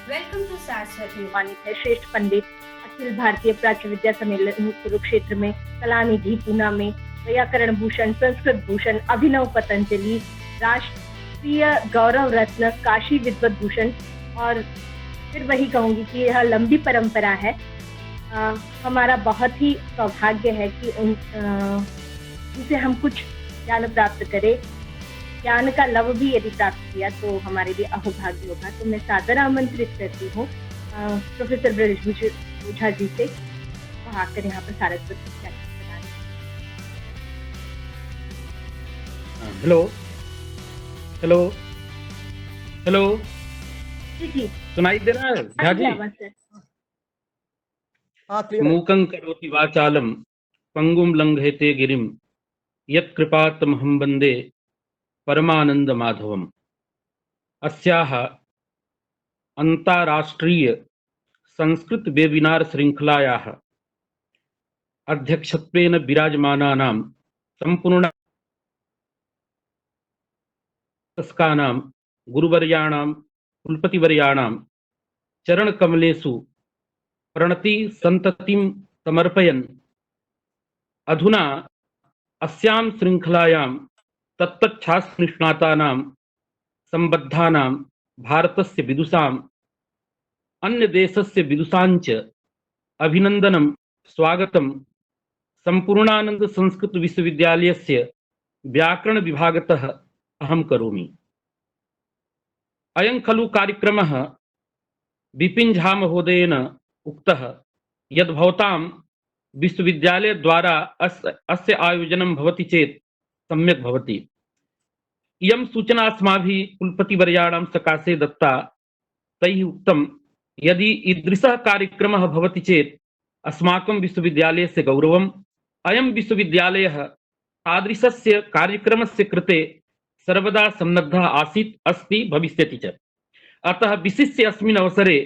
Welcome to Saraswat सम्मानित है श्रेष्ठ पंडित अखिल भारतीय प्राच्य विद्या सम्मेलन कुरुक्षेत्र में, कलानिधि पूना में, व्याकरण भूषण, संस्कृत भूषण अभिनव पतंजलि, राष्ट्रीय गौरव रत्न काशी विद्वत भूषण। और फिर वही कहूंगी कि यह लंबी परंपरा है। हमारा बहुत ही सौभाग्य है कि उनसे हम कुछ ज्ञान प्राप्त करें। ज्ञान का लव भी यदि प्राप्त किया तो हमारे लिए अहोभाग्य होगा। तो मैं सादर आमंत्रित करती हूँ प्रोफेसर ब्रजभूषण ओझा जी से आकर यहाँ पर सारस्वत बताने। हेलो हेलो हेलो जी सुनाई दे रहा है झा जी? मूकं करोति वाचालं पंगुं लंघयते गिरिं यत्कृपातमहं वन्दे परमानंद माधवम। अस्याः अन्ताराष्ट्रीय संस्कृत वेबिनार श्रृंखलायाः अध्यक्षत्वेन विराजमानानां सम्पूर्ण पुस्तकानां गुरुवर्याणां कुलपतिवर्याणां चरणकमलेषु प्रणति संततिं समर्पयन् अधुना अस्यां श्रृंखलायां तत्तच्छास्त्रनिष्णातानां संबद्धानां भारतस्य विदुषाम् अन्यदेशस्य विदुषाञ्च अभिनन्दनं स्वागतं सम्पूर्णानन्द संस्कृत विश्वविद्यालयस्य व्याकरण विभागतः अहं करोमि। अयं खलु कार्यक्रमः विपिन झा महोदयेन उक्तः यद् भवतां विश्वविद्यालयद्वारा अस्य आयोजनं भवति चेत् सम्यक् भवति। इयं सूचना अस्माभिः कुलपतिवर्याणां सकाशे दत्ता। तैः उक्तं यदि ईदृशः कार्यक्रमः भवति चेत् अस्माकं विश्वविद्यालयस्य गौरवम्। अयं विश्वविद्यालयः तादृशस्य कार्यक्रमस्य कृते सर्वदा सन्नद्धः आसीत्, अस्ति, भविष्यति च। अतः विशिष्य अस्मिन् अवसरे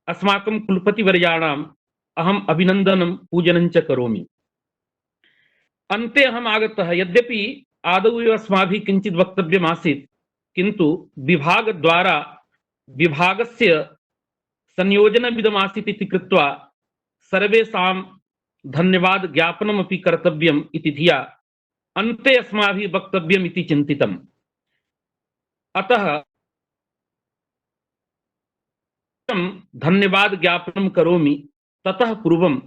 अस्माकं कुलपतिवर्याणाम् अहम् अभिनन्दनं पूजनं च करोमि। अन्ते अहम् आगतः, यद्यपि आदौ एव अस्माभिः किञ्चित् वक्तव्यम् आसीत्, किन्तु विभागद्वारा विभागस्य संयोजनमिदमासीत् इति कृत्वा सर्वेषां धन्यवाद ज्ञापनमपि कर्तव्यम् इति धिया अन्ते अस्माभिः वक्तव्यम् इति चिन्तितम्। अतः धन्यवाद ज्ञापनं करोमि। ततः पूर्वं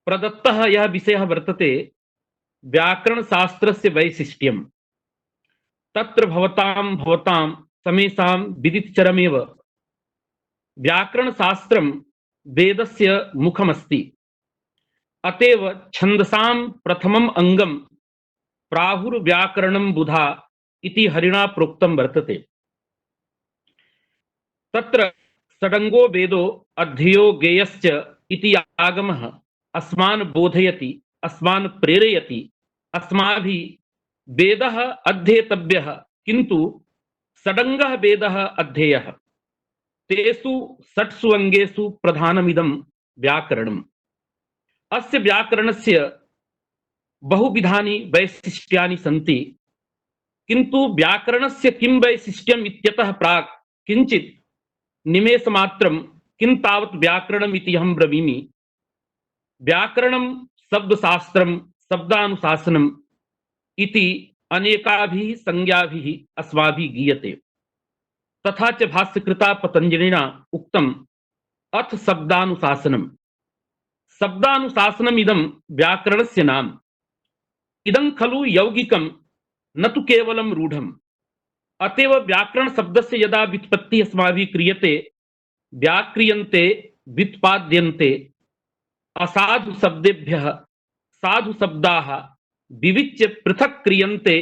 प्रदत्तः यः विषयः वर्तते व्याकरणशास्त्रस्य वैशिष्ट्यम्। तत्र भवतां समेषां विदितचरमेव व्याकरणशास्त्रं वेदस्य मुखमस्ति। अतएव छन्दसां प्रथमम् अंगं प्राहुर्व्याकरणं बुधा इति हरिणा प्रोक्तं वर्तते। तत्र षडंगो वेदो अध्ययो ज्ञेयश्च इति आगमः अस्मान् बोधयति, अस्मान् प्रेरयति। अस्माभिः वेदः अध्येतव्यः, किन्तु षडंगः वेदः अध्येयः। तेषु षट्सु अंगेषु प्रधानमिदं व्याकरणम्। अस्य व्याकरणस्य बहुविधानि वैशिष्ट्यानि सन्ति, किन्तु व्याकरणस्य किं वैशिष्ट्यम् इत्यतः प्राक् किञ्चित् निमेषमात्रं किं तावत् व्याकरणम् इति अहं ब्रवीमि। व्याकरणं शब्दशास्त्रं, शब्दानुशासनम् इति अनेकाभिः संज्ञाभिः अस्माभिः गीयते। तथा च भाष्यकृता पतंजलिना उक्तम् अथ शब्दानुशासनम्। शब्दानुशासनमिदं व्याकरणस्य नाम। इदं खलु यौगिकं, न तु केवलं रूढम्। अतएव व्याकरण शब्दस्य यदा व्युत्पत्तिः अस्माभिः क्रियते, व्याक्रियन्ते, व्युत्पाद्यन्ते असाधु शब्देभ्यः साधु शब्दाः विविच्य पृथक् क्रियन्ते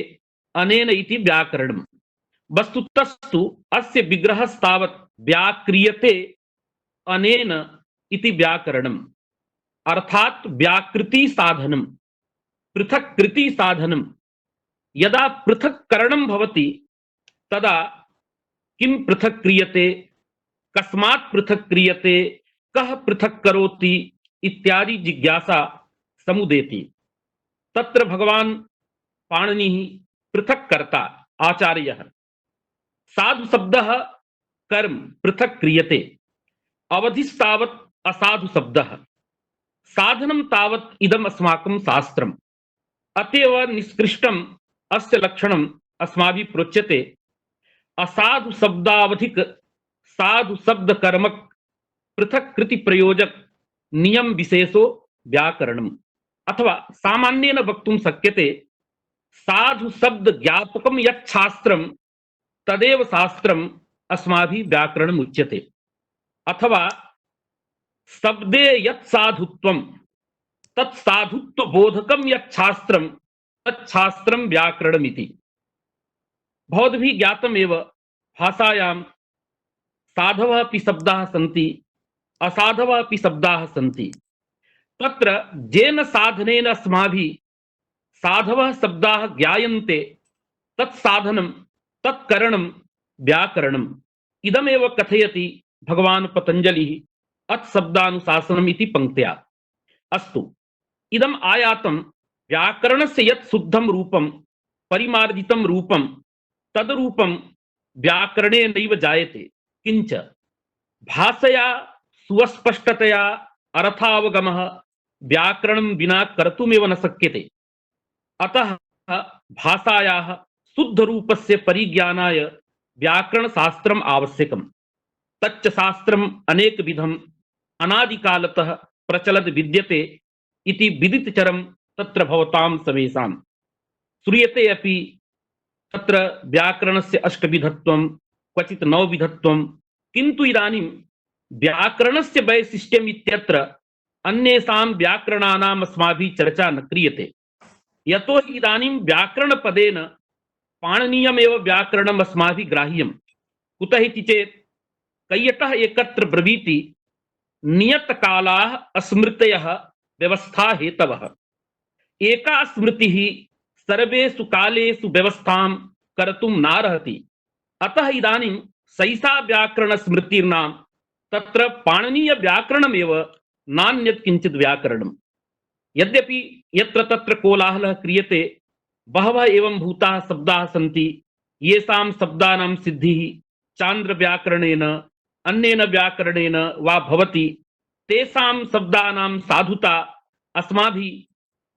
अनेन इति व्याकरणम्। वस्तुतस्तु अस्य विग्रहस्तावत् व्याक्रियते अनेन इति व्याकरणम्, अर्थात् व्याकृति साधनम्, पृथक् कृति साधनम्। यदा पृथक् करणं भवति तदा किं पृथक् क्रियते, कस्मात् पृथक् क्रियते, कः पृथक् करोति इत्यादि जिज्ञासा समुदेति। तत्र भगवान् पाणिनिः पृथक् कर्ता, आचार्यः। साधु शब्दः कर्म पृथक क्रियते अवधिस्तावत् असाधु शब्दः साधनं तावत् इदम् अस्माकं शास्त्रम् अतएव निष्कृष्टम् अस्य लक्षणम् अस्माभिः प्रोच्यते असाधु शब्दावधिक साधु शब्द कर्मक पृथक कृति प्रयोजक नियम विशेषो व्याकरणम् अथवा सामान्येन वक्तुं शक्यते साधु शब्द ज्ञापकं यत् शास्त्रं तदेव शास्त्रम् अस्माभिः व्याकरणम् उच्यते अथवा शब्दे यत् साधुत्वं तत् साधुत्व बोधकं यत् शास्त्रं तत् शास्त्रं व्याकरणमिति भवद्भिः ज्ञातमेव भाषायां साधवः अपि शब्दाः सन्ति असाधवः अपि शब्दाः सन्ति तत्र येन साधनेन अस्माभिः साधवः शब्दाः ज्ञायन्ते तत् साधनं तत् करणं व्याकरणम् इदमेव कथयति भगवान् पतञ्जलिः अत् शब्दानुशासनम् इति पंक्त्या अस्तु इदम् आयातं व्याकरणस्य यत् शुद्धं रूपं परिमार्जितं रूपं तद्रूपं व्याकरणेनैव जायते किंच भाषया सुस्पष्टतया अर्थावगमः व्याकरणं विना कर्तुमेव न शक्यते अतः भाषायाः शुद्धरूपस्य परिज्ञानाय व्याकरणशास्त्रम् आवश्यकम् तच्च शास्त्रम् अनेकविधम् अनादिकालतः प्रचलद् विद्यते इति विदितचरं तत्र भवतां सर्वेषां श्रूयते अपि तत्र व्याकरणस्य अष्टविधत्वं क्वचित् नवविधत्वं किन्तु इदानीं व्याकरणस्य वैशिष्ट्यम् इत्यत्र अन्येषां व्याकरणानाम् अस्माभिः चर्चा न क्रियते यतो हि इदानीं व्याकरणपदेन पाणिनीयमेव व्याकरणम् अस्माभिः ग्राह्यं कुतः इति चेत् कैयटः एकत्र ब्रवीति नियतकालाः स्मृतयः व्यवस्था हेतवः एका स्मृतिः सर्वेषु कालेषु व्यवस्थां कर्तुं नार्हति अतः इदानीं सैषा व्याकरणस्मृतिर्नां तत्र पाणिनीयव्याकरणमेव नान्यत् किञ्चित् व्याकरणम् यद्यपि यत्र तत्र कोलाहलः क्रियते बहवः एवं भूताः शब्दाः सन्ति येषां शब्दानां सिद्धिः चान्द्रव्याकरणेन अन्येन व्याकरणेन वा भवति तेषां शब्दानां साधुता अस्माभिः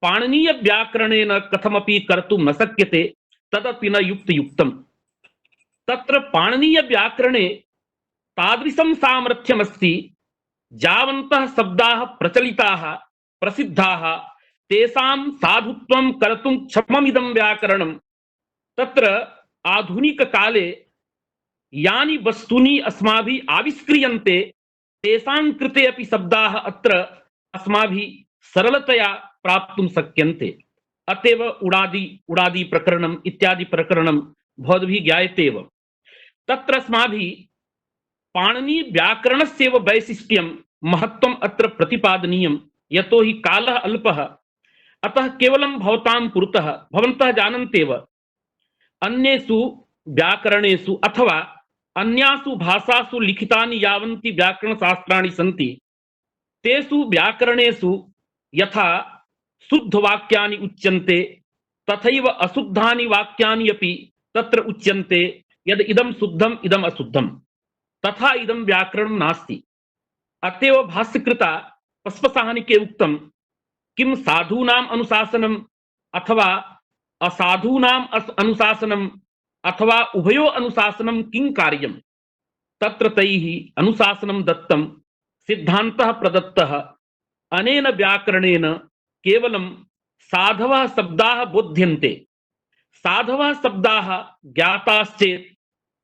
पाणिनीयव्याकरणेन कथमपि कर्तुं न शक्यते तदपि न युक्तयुक्तम् तत्र पाणिनीयव्याकरणे तादृशं सामर्थ्यमस्ति यावन्तः शब्दाः प्रचलिताः प्रसिद्धाः तेषां साधुत्वं कर्तुं क्षममिदं व्याकरणं तत्र आधुनिककाले यानि वस्तूनि अस्माभिः आविष्क्रियन्ते तेषां कृते अपि शब्दाः अत्र अस्माभिः सरलतया प्राप्तुं शक्यन्ते अतएव उडादि प्रकरणम् इत्यादि प्रकरणं भवद्भिः ज्ञायते एव तत्र अस्माभिः पाणिनी व्याकरणस्यैव वैशिष्ट्यं महत्त्वम् अत्र प्रतिपादनीयं यतो हि कालः अल्पः अतः केवलं भवतां पुरतः भवन्तः जानन्त्येव अन्येषु व्याकरणेषु अथवा अन्यासु भाषासु लिखितानि यावन्ति व्याकरणशास्त्राणि सन्ति तेषु व्याकरणेषु यथा शुद्धवाक्यानि उच्यन्ते तथैव अशुद्धानि वाक्यानि अपि तत्र उच्यन्ते यद् इदं शुद्धम् इदम् अशुद्धं तथा इदं व्याकरणं नास्ति अतएव भाष्यकृता पस्पसाहनिके उक्तं किं साधूनाम् अनुशासनम् अथवा असाधूनाम् अनुशासनम् अथवा उभयो अनुशासनं किं कार्यं तत्र तैः अनुशासनं दत्तं सिद्धान्तः प्रदत्तः अनेन व्याकरणेन केवलं साधवः शब्दाः बोध्यन्ते साधवः शब्दाः ज्ञाताश्चेत्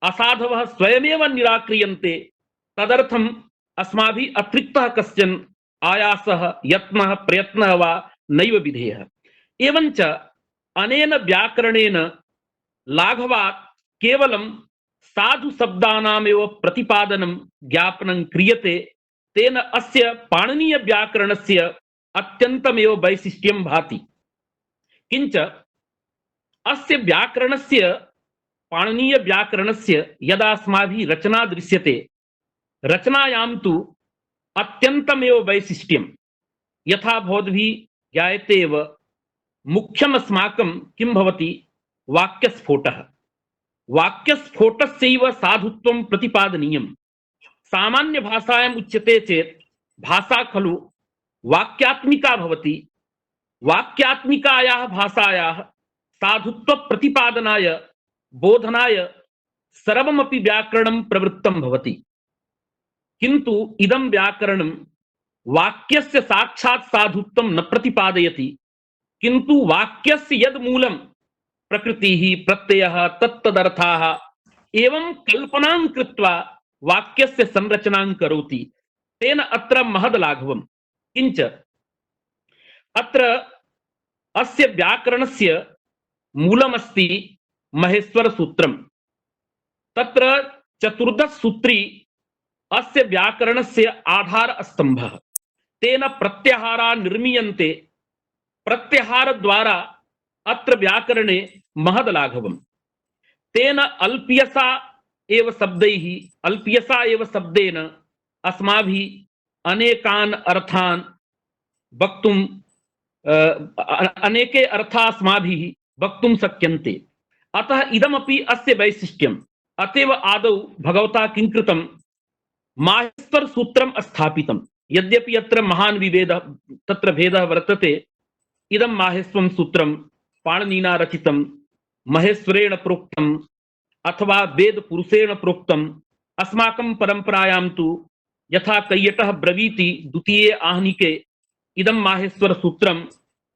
असाधवः स्वयमेव निराक्रियन्ते तदर्थम् अस्माभिः अतिरिक्तः कश्चन आयासः यत्नः प्रयत्नः वा नैव विधेयः एवञ्च अनेन व्याकरणेन लाघवात् केवलं साधु शब्दानामेव प्रतिपादनं ज्ञापनं क्रियते तेन अस्य पाणिनीय व्याकरणस्य अत्यन्तमेव वैशिष्ट्यं भाति किंच अस्य व्याकरणस्य पाणिनीय व्याकरणस्य यदा अस्माभिः रचना दृश्यते रचनायां तु अत्यन्तमेव वैशिष्ट्यं यथा भवद्भिः ज्ञायते एव मुख्यम् अस्माकं किं भवति वाक्यस्फोटः वाक्यस्फोटस्यैव साधुत्वं प्रतिपादनीयम्। सामान्य भाषायाम् उच्यते चेत् भाषा खलु वाक्यात्मिका भवति। वाक्यात्मिकायाः भाषायाः साधुत्व प्रतिपादनाय बोधनाय सर्वमपि व्याकरणं प्रवृत्तं भवति। किन्तु इदं व्याकरणं वाक्यस्य साक्षात् साधुत्वं न प्रतिपादयति, किन्तु वाक्यस्य यद् मूलं प्रकृतिः प्रत्ययः तत्तदर्थाः एवं कल्पनां कृत्वा वाक्यस्य संरचनां करोति। तेन अत्र महद् लाघवम्। किञ्च अत्र अस्य व्याकरणस्य मूलमस्ति महेश्वरसूत्रम्। तत्र चतुर्दशसूत्री अस्य व्याकरणस्य आधारस्तम्भः। तेन प्रत्याहारा निर्मीयन्ते। प्रत्याहारद्वारा अत्र व्याकरणे महद् लाघवम्। तेन अल्पीयसा एव शब्देन अस्माभिः अनेकान् अर्थान् वक्तुं अनेके अर्थाः अस्माभिः वक्तुं शक्यन्ते। अतः इदमपि अस्य वैशिष्ट्यम्। अतएव आदौ भगवता किं कृतं, माहेश्वरसूत्रं स्थापितं। यद्यपि अत्र महान् विभेदः तत्र भेदः वर्तते। इदं माहेश्वरं सूत्रं पाणिनिना रचितं, महेश्वरेण प्रोक्तम् अथवा वेदपुरुषेण प्रोक्तम्। अस्माकं परम्परायां तु यथा कैयटः ब्रवीति द्वितीये आहनिके, इदं माहेश्वरसूत्रं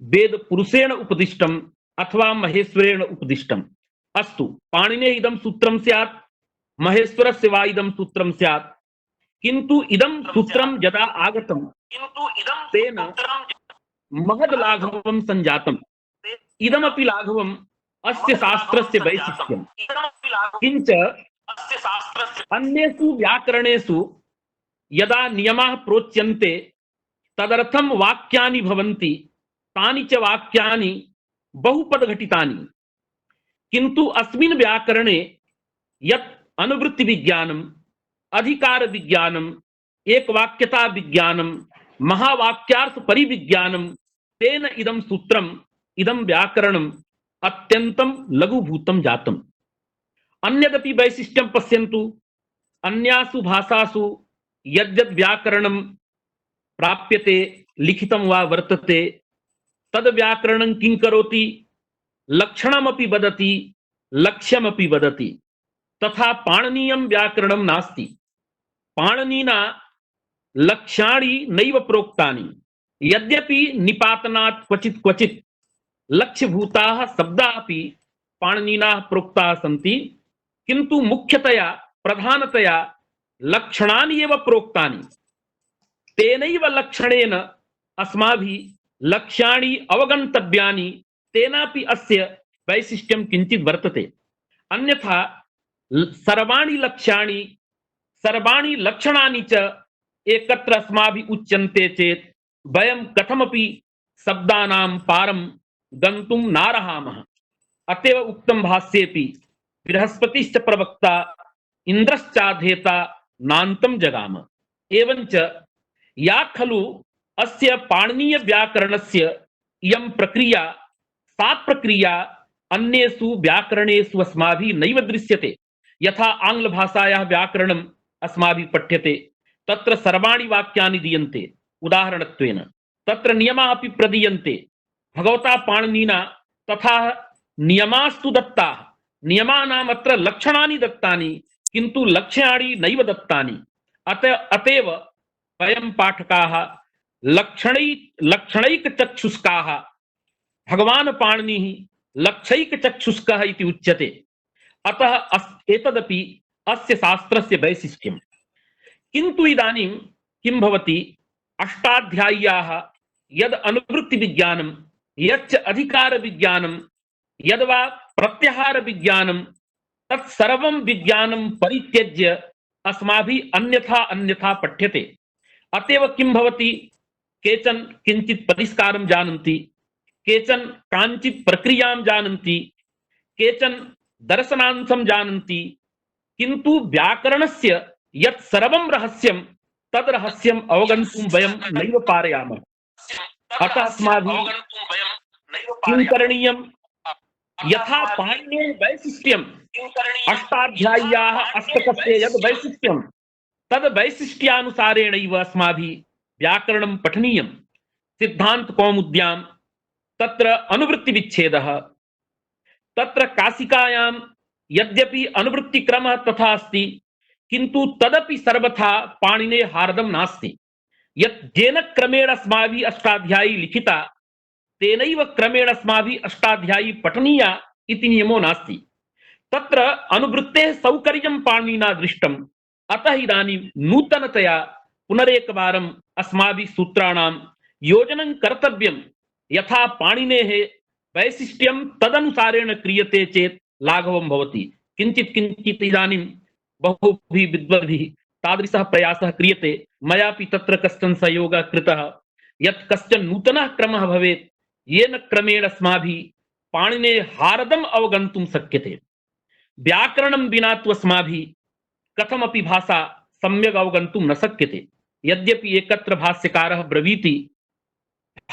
वेदपुरुषेण उपदिष्टम् अथवा महेश्वरेण उपदिष्टम्। अस्तु, पाणिनेः इदं सूत्रं स्यात्, महेश्वरस्य वा इदं सूत्रं स्यात्, किन्तु इदं सूत्रं यदा आगतं तेन महद् लाघवं सञ्जातम्। इदमपि लाघवम् अस्य शास्त्रस्य वैशिष्ट्यम्। किञ्च अन्येषु व्याकरणेषु यदा नियमाः प्रोच्यन्ते तदर्थं वाक्यानि भवन्ति। तानि च वाक्यानि बहुपदघटितानि। किन्तु अस्मिन् व्याकरणे यत् अनुवृत्तिविज्ञानम्, अधिकारविज्ञानम्, एकवाक्यताविज्ञानम्, महावाक्यार्थपरिविज्ञानम्, तेन इदं सूत्रम्, इदं व्याकरणम् अत्यन्तं लघुभूतं जातम्। अन्यदपि वैशिष्ट्यं पश्यन्तु। अन्यासु भाषासु यद्यद् व्याकरणं प्राप्यते, लिखितं वा वर्तते, तद् व्याकरणं किं करोति, लक्षणमपि वदति, लक्ष्यमपि वदति। तथा पाणिनीयं व्याकरणं नास्ति। पाणिनिना लक्ष्याणि नैव प्रोक्तानि। यद्यपि निपातनात् क्वचित् क्वचित् लक्ष्यभूताः शब्दाः अपि पाणिनिना प्रोक्ताः सन्ति, किन्तु मुख्यतया प्रधानतया लक्षणानि एव प्रोक्तानि। तेनैव लक्षणेन अस्माभिः लक्ष्याणि अवगन्तव्यानि। तेनापि अस्य वैशिष्ट्यं किञ्चित् वर्तते। अन्यथा सर्वाणि लक्ष्याणि सर्वाणि लक्षणानि च एकत्र अस्माभिः उच्यन्ते चेत् वयं कथमपि शब्दानां पारं गन्तुं नार्हामः। अतएव उक्तं भाष्येऽपि बृहस्पतिश्च प्रवक्ता इन्द्रश्चाध्येता नान्तं जगाम। एवञ्च या खलु अस्य पाणिनीय व्याकरणस्य इयं प्रक्रिया, सा प्रक्रिया अन्येषु व्याकरणेषु अस्माभिः नैव दृश्यते। यथा आङ्ग्लभाषायाः व्याकरणम् अस्माभिः पठ्यते, तत्र सर्वाणि वाक्यानि दीयन्ते। उदाहरणत्वेन तत्र नियमाः अपि प्रदीयन्ते। भगवता पाणिनिना तथा नियमास्तु दत्ताः। नियमानाम् अत्र लक्षणानि दत्तानि, किन्तु लक्ष्याणि नैव दत्तानि। अतएव वयं पाठकाः लक्षणैकचक्षुष्काः। भगवान् पाणिनिः लक्षैकचक्षुष्कः इति उच्यते। अतः एतदपि अस्य शास्त्रस्य वैशिष्ट्यम्। किन्तु इदानीं किं भवति, अष्टाध्याय्याः यद् अनुवृत्तिविज्ञानं, यच्च अधिकारविज्ञानं, यद्वा प्रत्याहारविज्ञानं, तत्सर्वं विज्ञानं परित्यज्य अस्माभिः अन्यथा अन्यथा पठ्यते। अतएव किं भवति, केचन किञ्चित् परिष्कारं जानन्ति, केचन काञ्चित् प्रक्रियां जानन्ति, केचन दर्शनांशं जानन्ति, किन्तु व्याकरणस्य यत् सर्वं रहस्यं तद् रहस्यम् अवगन्तुं वयं नैव पारयामः। अतः अस्माभिः किं करणीयं, यथा पाणिनेः वैशिष्ट्यं अष्टाध्याय्याः अष्टकस्य यद् वैशिष्ट्यं तद् वैशिष्ट्यानुसारेणैव अस्माभिः व्याकरणं पठनीयं। सिद्धान्तकौमुद्यां तत्र अनुवृत्तिविच्छेदः, तत्र काशिकायां यद्यपि अनुवृत्तिक्रमः तथा अस्ति, किन्तु तदपि सर्वथा पाणिनेः हार्दं नास्ति। यत् येन क्रमेण अस्माभिः अष्टाध्यायी लिखिता, तेनैव क्रमेण अस्माभिः अष्टाध्यायी पठनीया इति नियमो नास्ति। तत्र अनुवृत्तेः सौकर्यं पाणिनिना दृष्टम्, अतः इदानीं नूतनतया पुनरेकवारम् अस्माभिः सूत्राणां योजनं कर्तव्यं। यथा पाणिनेः वैशिष्ट्यं तदनुसारेण क्रियते चेत् लाघवं भवति। किञ्चित् किञ्चित् इदानीं बहुभिः विद्वद्भिः तादृशः प्रयासः क्रियते। मयापि तत्र कश्चन सहयोगः कृतः, यत् कश्चन नूतनः क्रमः भवेत्, येन क्रमेण अस्माभिः पाणिनेः हार्दम् अवगन्तुं शक्यते। व्याकरणं विना तु अस्माभिः कथमपि भाषा सम्यक् अवगन्तुं न शक्यते। यद्यपि एकत्र भाष्यकारः ब्रवीति,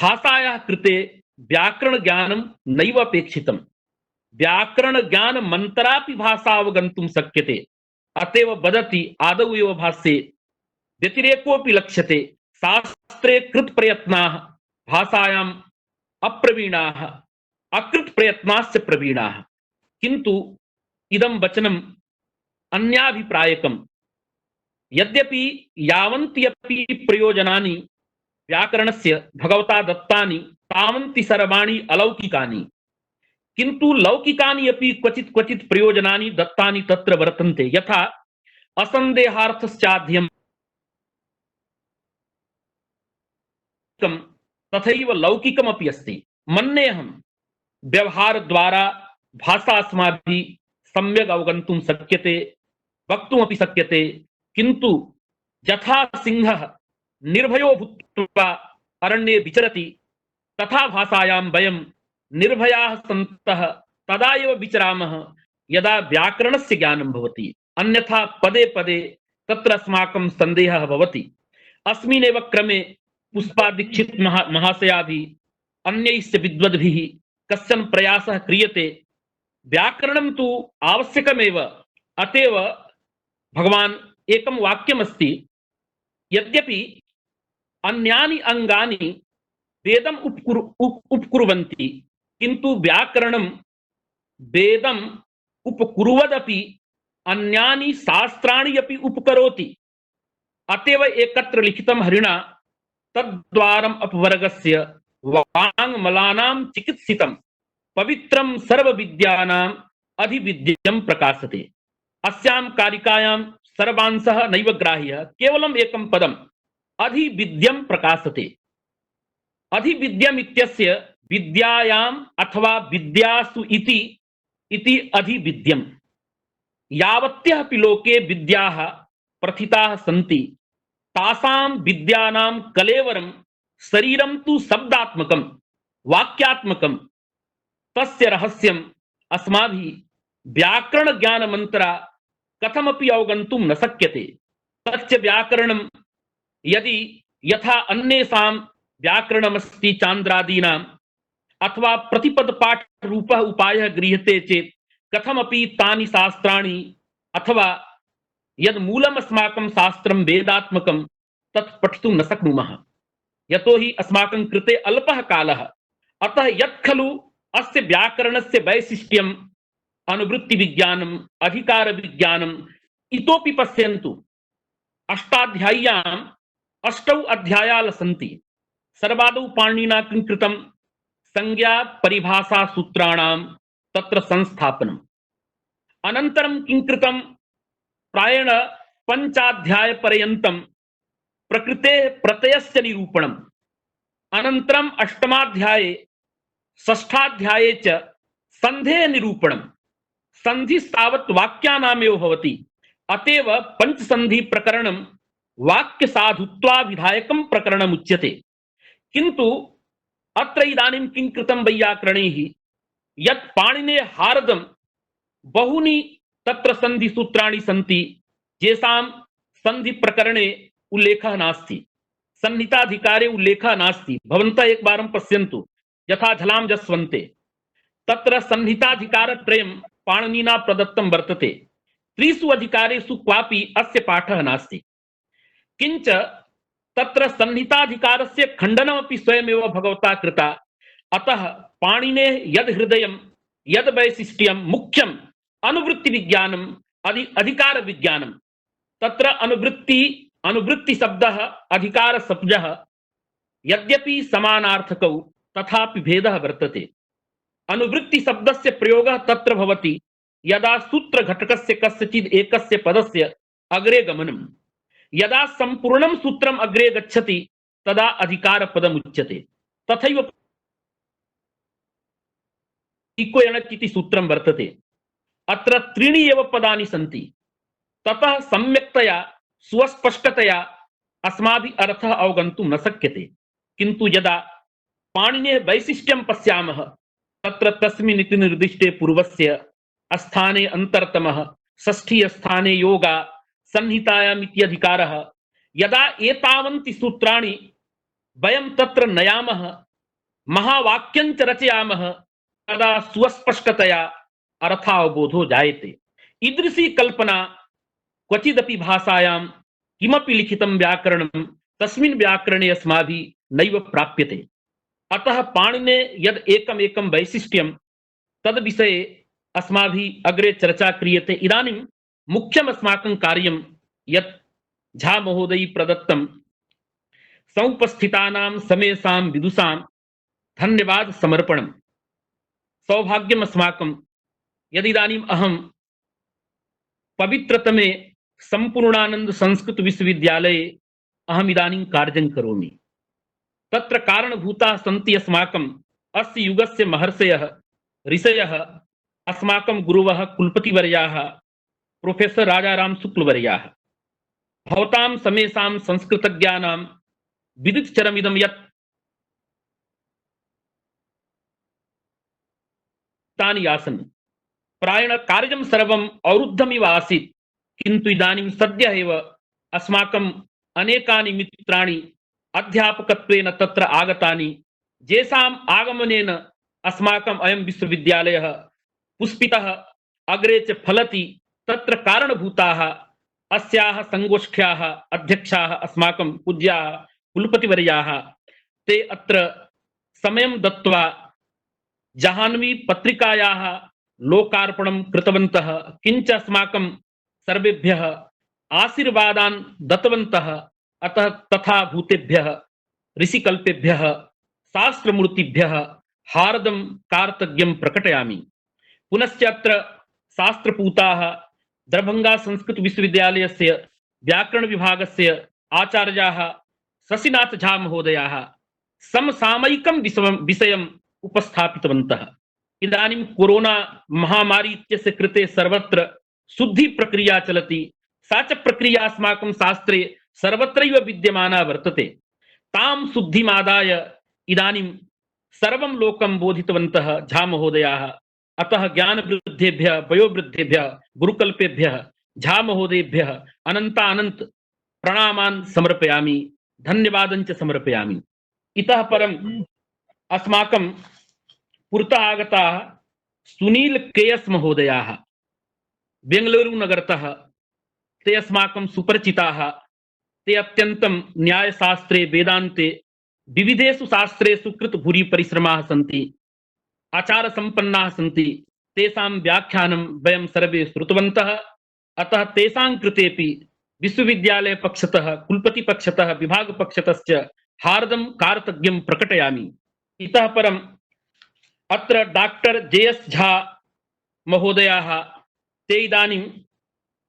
भाषायाः कृते व्याकरणज्ञानं नैव अपेक्षितं, व्याकरणज्ञानमन्तरापि भाषा अवगन्तुं शक्यते। अतएव वदति आदौ एव भाष्ये व्यतिरेकोऽपि लक्ष्यते, शास्त्रे कृतप्रयत्नाः भाषायाम् अप्रवीणाः, अकृतप्रयत्नाश्च प्रवीणाः। किन्तु इदं वचनम् अन्याभिप्रायकम्। यद्यपि यावन्ति अपि प्रयोजनानि व्याकरणस्य भगवता दत्तानि, तावन्ति सर्वाणि अलौकिकानि, किन्तु लौकिकानि अपि क्वचित् क्वचित् प्रयोजनानि दत्तानि तत्र वर्तन्ते। यथा असन्देहार्थस्याध्ययम्, तथैव लौकिकमपि अस्ति। मन्येऽहं व्यवहारद्वारा भाषा अस्माभिः सम्यक् अवगन्तुं शक्यते, वक्तुमपि शक्यते। किन्तु यथा सिंहः निर्भयो भूत्वा अरण्ये विचरति, तथा भाषायां वयं निर्भयाः सन्तः तदा एव विचरामः यदा व्याकरणस्य ज्ञानं भवति। अन्यथा पदे पदे तत्र अस्माकं सन्देहः भवति। अस्मिन्नेव क्रमे पुष्पादीक्षित महाशयाभिः अन्यैश्च विद्वद्भिः कश्चन प्रयासः क्रियते। व्याकरणं तु आवश्यकमेव। अतएव भगवान् एकं वाक्यमस्ति, यद्यपि अन्यानि अंगानि वेदम् उपकुर्वन्ति, किन्तु व्याकरणं वेदम् उपकुर्वदपि अन्यानि शास्त्राणि अपि उपकरोति। अतएव एकत्र लिखितं हरिणा तद्द्वारम् अपवर्गस्य वाङ्मलानां चिकित्सितं पवित्रं सर्वविद्यानाम् अधिविद्यं प्रकाशते। अस्यां कारिकायां सर्वांशः नैव ग्राह्यः, केवलम् एकं पदम् अधिविद्यं प्रकाशते। अधिविद्यम् इत्यस्य विद्यायाम् अथवा विद्यासु इति अधिविद्यम्। यावत्यः अपि लोके विद्याः प्रथिताः सन्ति, तासां विद्यानां कलेवरं शरीरं तु शब्दात्मकं वाक्यात्मकं। तस्य रहस्यम् अस्माभिः व्याकरण ज्ञानमन्तरा कथमपि अवगन्तुं न शक्यते। तच्च व्याकरणं यदि यथा अन्येषां व्याकरणमस्ति चान्द्रादीनाम्, अथवा प्रतिपदपाठ रूपः उपायः गृह्यते चेत् कथमपि तानि शास्त्राणि अथवा यद् मूलम् अस्माकं शास्त्रं वेदात्मकं तत् पठितुं न शक्नुमः। यतो हि अस्माकं कृते अल्पः कालः। अतः यत् खलु अस्य व्याकरणस्य वैशिष्ट्यम् अनुवृत्तिविज्ञानम् अधिकारविज्ञानम् इतोपि पश्यन्तु। अष्टाध्याय्याम् अष्टौ अध्यायाः सन्ति। सर्वादौ पाणिनिना किं कृतं, संज्ञा परिभाषा सूत्राणां तत्र संस्थापनम्। अनन्तरं किं कृतं, प्रायेण पञ्चाध्यायपर्यन्तं प्रकृतेः प्रत्ययस्य निरूपणम्। अनन्तरम् अष्टमाध्याये षष्ठाध्याये च सन्धेः निरूपणम्। सन्धिस्तावत् वाक्यानामेव भवति। अतएव पंचसन्धि प्रकरणं वाक्यसाधुत्वाभिधायकं प्रकरणम् उच्यते। किन्तु अत्र इदानीं किं कृतं वैयाकरणैः, यत् पाणिनेः हार्दं बहूनि तत्र सन्धिसूत्राणि सन्ति, येषां सन्धिप्रकरणे उल्लेखः नास्ति, संहिताधिकारे उल्लेखः नास्ति। भवन्तः एकवारं पश्यन्तु, यथा झलां जस्वन्ते तत्र संहिताधिकारत्रयं पाणिनिना प्रदत्तं वर्तते। त्रिषु अधिकारेषु क्वापि अस्य पाठः नास्ति। किंच तत्र संहिताधिकारस्य खण्डनमपि स्वयमेव भगवता कृता। अतः पाणिनेः यद् हृदयं यद् वैशिष्ट्यं मुख्यम् अनुवृत्ति विज्ञानम् अधिकार विज्ञानम्। तत्र अनुवृत्ति शब्दः अधिकार शब्दः यद्यपि समानार्थकौ तथापि भेदः वर्तते। अनुवृत्ति शब्दस्य प्रयोगः तत्र भवति यदा सूत्र घटकस्य कस्यचित् एकस्य पदस्य अग्रे गमनम्। यदा संपूर्णं सूत्रम् अग्रे गच्छति तदा अधिकार पदम् उच्यते। तथैव इको यणच् इति सूत्रं वर्तते। अत्र त्रीणि एव पदानि सन्ति। ततः सम्यक्तया सुस्पष्टतया अस्माभिः अर्थः अवगन्तुं न शक्यते। किन्तु यदा पाणिनेः वैशिष्ट्यं पश्यामः तत्र तस्मिन् इति निर्दिष्टे पूर्वस्य स्थाने अन्तरतमः षष्ठी स्थाने योगा संहितायाम् इत्यधिकारः। यदा एतावन्ति सूत्राणि वयं तत्र नयामः महावाक्यञ्च रचयामः तदा सुस्पष्टतया अर्थावबोधो जायते। ईदृशी कल्पना क्वचिदपि भाषायां किमपि लिखितं व्याकरणं तस्मिन् व्याकरणे अस्माभिः नैव प्राप्यते। अतः पाणिने यद् एकम् एकं वैशिष्ट्यं तद् विषये अस्माभिः अग्रे चर्चा क्रियते। इदानीं मुख्यम् अस्माकं कार्यं यत् झा महोदय प्रदत्तं समुपस्थितानां समेषां विदुषां धन्यवाद समर्पणं। सौभाग्यम् अस्माकं यदिदानीम् अहं पवित्रतमे संपूर्णानंद संस्कृत विश्वविद्यालये अहम् इदानीं कार्यं करोमि। तत्र कारणभूताः सन्ति अस्माकम् अस्य युगस्य महर्षयः ऋषयः अस्माकं गुरुवः कुलपतिवर्याः प्रोफेसर राजाराम शुक्लवर्याः। भवतां समेषां संस्कृतज्ञानां विदितचरमिदं यत् तानि आसन् प्रायेण कार्यं सर्वम् अवरुद्धमिव आसीत्। किन्तु इदानीं सद्यः एव अस्माकम् अनेकानि मित्राणि अध्यापकत्वेन तत्र आगतानि, येषाम् आगमनेन अस्माकम् अयं विश्वविद्यालयः पुष्पितः अग्रे च फलति। तत्र कारणभूताः अस्याः संगोष्ठ्याः अध्यक्षाः अस्माकं पूज्याः कुलपतिवर्याः। ते अत्र समयं दत्त्वा जाह्नवी पत्रिकायाः लोकार्पणं कृतवन्तः। किञ्च अस्माकं सर्वेभ्यः आशीर्वादान् दत्तवन्तः। अतः तथा भूतेभ्यः ऋषिकल्पेभ्यः शास्त्रमूर्तिभ्यः हार्दं कार्तज्ञं प्रकटयामि। पुनश्च अत्र शास्त्रपूताः दरभंगा संस्कृत विश्वविद्यालयस्य व्याकरण विभागस्य आचार्याः शशिनाथ झा महोदयाः समसामयिकं विषयम् उपस्थापितवन्तः। इदानीं कोरोना महामारी इत्यस्य कृते सर्वत्र शुद्धि प्रक्रिया चलति। सा च प्रक्रिया अस्माकं शास्त्रे सर्वत्रैव विद्यमाना वर्तते। तां शुद्धिमादाय इदानीं सर्वं लोकं बोधितवन्तः झा महोदयाः। अतः ज्ञानवृद्धेभ्यः वयोवृद्धेभ्यः गुरुकल्पेभ्यः झा महोदयेभ्यः अनन्तानन्त प्रणामान् समर्पयामि, धन्यवादं च समर्पयामि। इतः परम् अस्माकं पुरतः आगताः सुनील केएस महोदयाः बेंगलुरु नगरतः। ते अस्माकं सुपरिचिताः। ते अत्यन्तं न्यायशास्त्रे वेदान्ते विविधेषु शास्त्रेषु कृतभूरि परिश्रमाः सन्ति, आचारसम्पन्नाः सन्ति। तेषां व्याख्यानं वयं सर्वे श्रुतवन्तः। अतः तेषां कृतेपि विश्वविद्यालयपक्षतः कुलपतिपक्षतः विभागपक्षतश्च हार्दं कार्तज्ञं प्रकटयामि। इतः परम् अत्र डॉक्टर जेएस झा महोदयाः ते इदानीं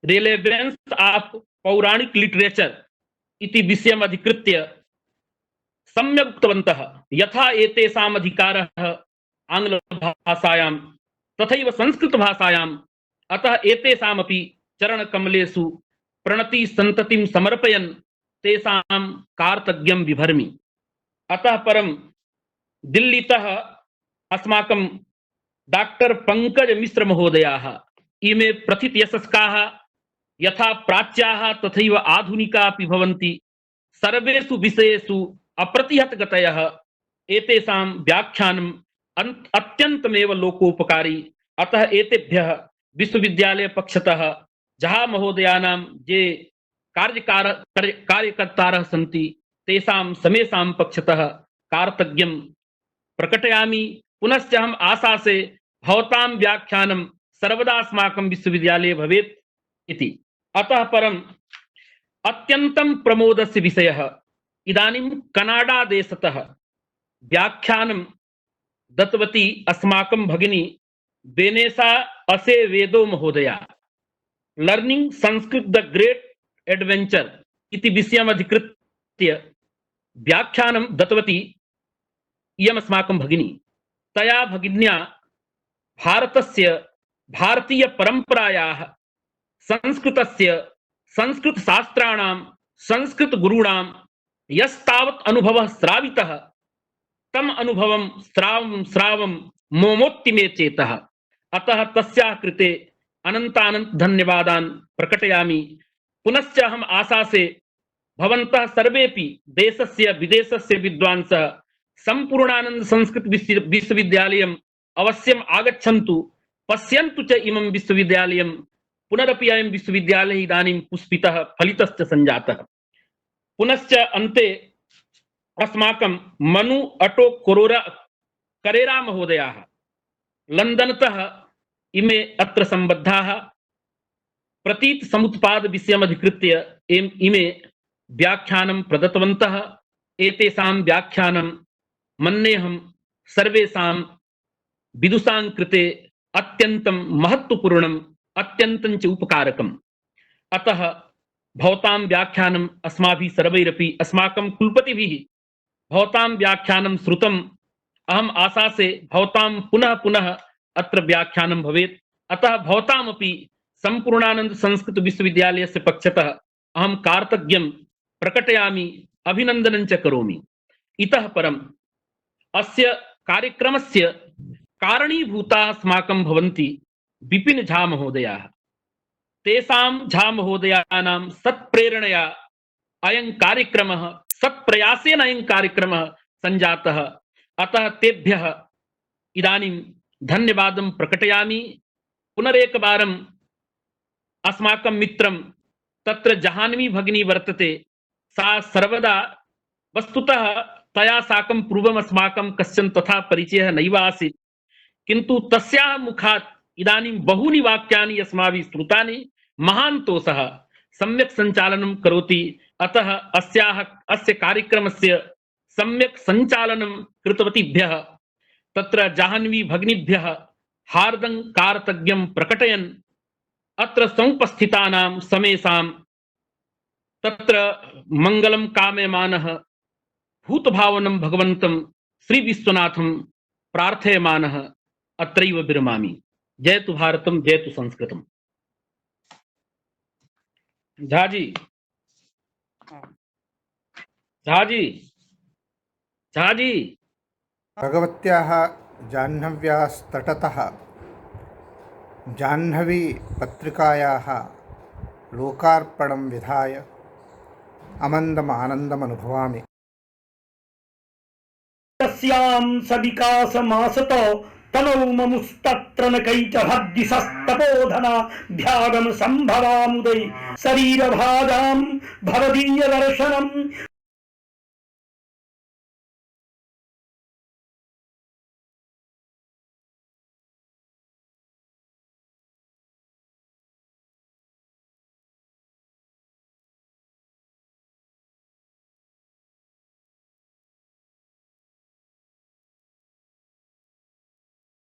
रेलेवेंस ऑफ पौराणिक लिटरेचर इति विषयम् अधिकृत्य सम्यक् उक्तवन्तः। यथा एतेषाम् अधिकारः आङ्ग्लभाषायां तथैव संस्कृतभाषायाम्। अतः एतेषामपि चरणकमलेषु प्रणतिसन्ततिं समर्पयन् तेषां कार्तज्ञं बिभर्मि। अतः परं दिल्लीतः अस्माकं डॉक्टर पंकज मिश्र महोदयाः इमे प्रथितयशस्काः यथा प्राच्याः तथैव आधुनिकाः अपि भवन्ति। सर्वेषु विषयेषु अप्रतिहतगतयः एतेषां व्याख्यानम् अत्यन्तमेव लोकोपकारी। अतः एतेभ्यः विश्वविद्यालय पक्षतः जहाँ महोदयानां ये कार्यकर्तारः सन्ति तेषां समेषां पक्षतः कार्तज्ञं प्रकटयामि। पुनश्च हम आशा से भवतां व्याख्यानं सर्वदा अस्माकं विश्वविद्यालये भवेत् इति। अतः परम् अत्यन्तं प्रमोदस्य विषयः इदानीं कनाडा देशतः व्याख्यानं दत्तवती अस्माकं भगिनी वेनेसा असेवेदो महोदया। Learning Sanskrit the great adventure इति विषयम् अधिकृत्य व्याख्यानं दत्तवती इयम् अस्माकं भगिनी। तया भगिन्या भारतस्य भारतीय परंपरायाः संस्कृतस्य संस्कृतशास्त्राणां संस्कृतगुरूणां यस्तावत् अनुभवः श्रावितः तम अनुभवं श्रावं मोमोत्ति मे चेतः। अतः तस्याः कृते अनन्तानन्त धन्यवादान् प्रकटयामि। पुनश्च अहम् आशा से भवन्तः सर्वेपि देशस्य विदेशस्य विद्वांसः सम्पूर्णानन्द संस्कृत विश्वविद्यालयम् अवश्यम् आगच्छन्तु, पश्यन्तु च इमं विश्वविद्यालयं। पुनरपि अयं विश्वविद्यालयः इदानीं पुष्पितः फलितश्च सञ्जातः। पुनश्च अन्ते अस्माकं मनु अटो करेरा महोदयाः लंदनतः इमे अत्र संबद्धाः प्रतीत समुत्पाद विषयम् अधिकृत्य इमे व्याख्यानं प्रदत्तवन्तः। एतेषां व्याख्यानं मन्येऽहं सर्वेषां विदुषां कृते अत्यन्तं महत्वपूर्णम् अत्यन्तं च उपकारकम्। अतः भवतां व्याख्यानम् अस्माभिः सर्वैरपि अस्माकं कुलपतिभिः भवतां व्याख्यानं श्रुतम्। अहम् आशा से भवतां पुनः पुनः अत्र व्याख्यानं भवेत्। अतः भवतामपि सम्पूर्णानन्द संस्कृत विश्वविद्यालयस्य पक्षतः अहं कार्तज्ञं प्रकटयामि, अभिनन्दनं च करोमि। इतः परम् अस्य कार्यक्रमस्य कारणीभूताः अस्माकं भवन्ति विपिन झा महोदयाः। तेषां झा महोदयानां सत्प्रेरणया अयं कार्यक्रमः सत्प्रयासेन अयं कार्यक्रमः सञ्जातः। अतः तेभ्यः इदानीं धन्यवादं प्रकटयामि। पुनरेकवारम् अस्माकं मित्रं तत्र जहान्वी भगिनी वर्तते, सा सर्वदा वस्तुतः तया साकं पूर्वम् अस्माकं कश्चन तथा परिचयः नैव आसीत्, किन्तु तस्याः मुखात् इदानीं बहूनि वाक्यानि अस्माभिः श्रुतानि। महान्तोषः सम्यक् सञ्चालनं करोति। अतः अस्य कार्यक्रमस्य सम्यक् सञ्चालनं कृतवतीभ्यः तत्र जाह्नवी भगिनीभ्यः हार्दं कार्तज्ञं प्रकटयन् अत्र समुपस्थितानां समेषां तत्र मङ्गलं कामयमानः भूतभावनं भगवन्तं श्री विश्वनाथं प्रार्थयमानः अत्रैव विरमामि। जयतु भारतं, जयतु संस्कृतम्। झाजी झाजी झाजी भगवत्याः जाह्नव्यास्तटतः जाह्नवी पत्रिकायाः लोकार्पणं विधाय अमन्दम् आनन्दम् अनुभवामि। तस्यां सविकासमासत तनौ ममुस्तत्र न कैचभद्दिशस्तपोधना भ्यागम सम्भवामुदै शरीरभाजां भवदीय दर्शनम्